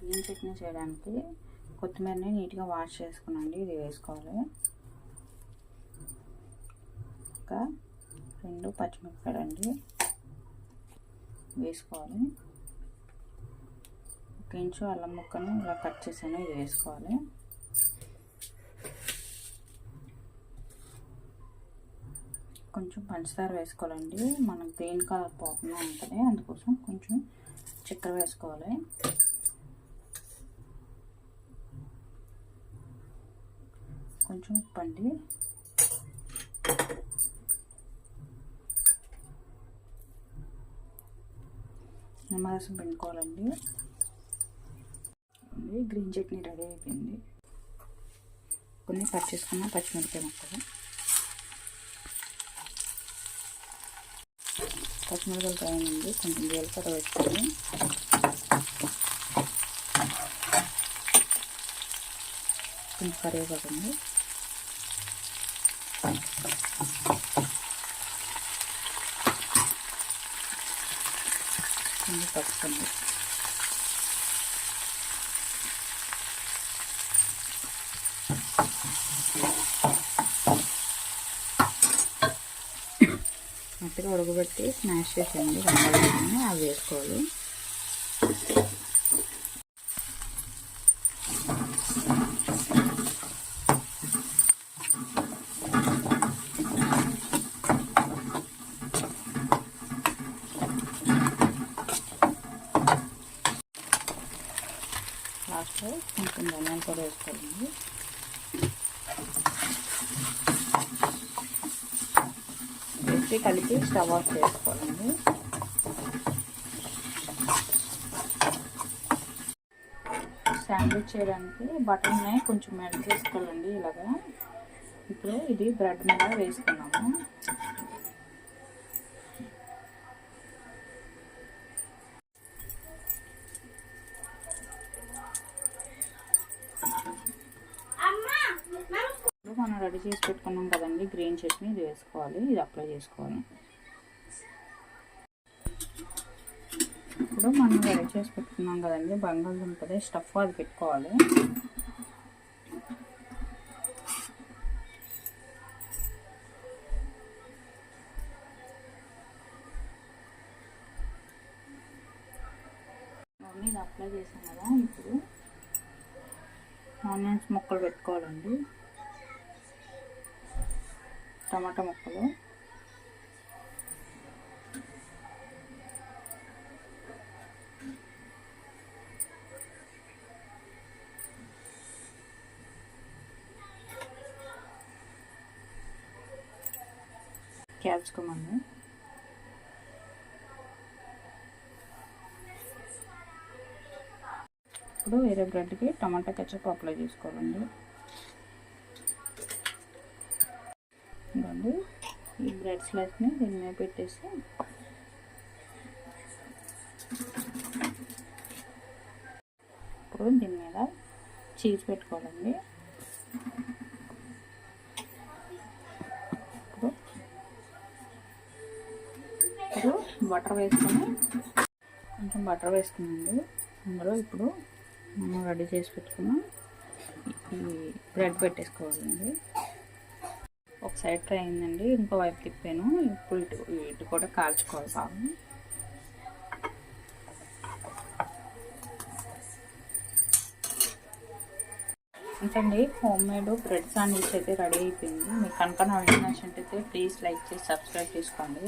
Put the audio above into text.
Green chutney చేయడానికి కొత్తిమీరని నీట్గా వాష్ చేసుకున్నాండి. ఇది వేసుకోవాలి. ఇంకా 2 పచ్చిమిరపకాయలు అండి వేసుకోవాలి. 1 ఇంచు అల్లం ముక్కను ఇలా కట్ చేసాను, ఇది వేసుకోవాలి. కొంచెం పంచదార వేసుకోవాలండి, మనకు గ్రీన్ కలర్ పోకుండా ఉంటుంది, అందుకోసం కొంచెం చక్కెర వేసుకోవాలి. కొంచెం ఉప్పు అండి. నిమ్మరసం పిండుకోవాలండి. గ్రీన్ చట్నీ రెడీ అయిపోయింది. కొన్ని కట్ చేసుకున్న పచ్చిమిరపకాయ ముక్కలు, పచ్చిమిరపకాయలు కాయనండి, కొంచెం జీలకర్ర వేసుకోవాలి. కొంచెం కరివేపాకండి, కొంచెం పసుపు, మెత్తగా ఉడకబెట్టి స్మాష్ చేసేయండి. బంగాళాదుంపని అవి వేసుకోవాలి. లాస్ట్లో కొంచెం ధనియాల పొడి వేసుకోవాలండి. వేసి కలిపి స్టవ్ ఆఫ్ చేసుకోవాలండి. శాండ్విచ్ చేయడానికి బటర్ని కొంచెం మెల్ట్ చేసుకోవాలండి ఇలాగా. ఇప్పుడు ఇది బ్రెడ్ మీద వేసుకున్నాము. మనం రెడీ చేసి పెట్టుకున్నాం కదండి గ్రీన్ చట్నీ, ఇది వేసుకోవాలి, ఇది అప్లై చేసుకోవాలి. ఇప్పుడు మనం రెడీ చేసి పెట్టుకున్నాం కదండి బంగాళదుంపది స్టఫ్, అది పెట్టుకోవాలి. ఇది అప్లై చేసాం కదా, ఇప్పుడు ఆనియన్స్ ముక్కలు పెట్టుకోవాలండి. టమాటా ముక్కలు, క్యాప్సికమ్ అండి, ఇప్పుడు వేరే బ్రెడ్కి టమాటా కెచప్ అప్లై చేసుకోవాలండి. ఇవ్వండి, ఈ బ్రెడ్ స్లైస్ని దీని మీద పెట్టేసి ఇప్పుడు దీని మీద చీజ్ పెట్టుకోవాలండి. ఇప్పుడు బటర్ వేసుకొని కొంచెం బటర్ వేసుకున్నాండి. అందులో ఇప్పుడు మనం రెడీ చేసి పెట్టుకున్న ఈ బ్రెడ్ పెట్టేసుకోవాలండి. ఒక సైడ్ ఫ్రై అయిందండి, ఇంకో వైపు తిప్పాను. ఇప్పుడు ఇటు కూడా కాల్చుకోవాలి బాగా. అంతండి, హోమ్ మేడ్ బ్రెడ్ శాండ్విచ్ అయితే రెడీ అయిపోయింది. మీకు కనుక నా వీడియో నచ్చినట్టయితే ప్లీజ్ లైక్ చేసి సబ్స్క్రైబ్ చేసుకోండి.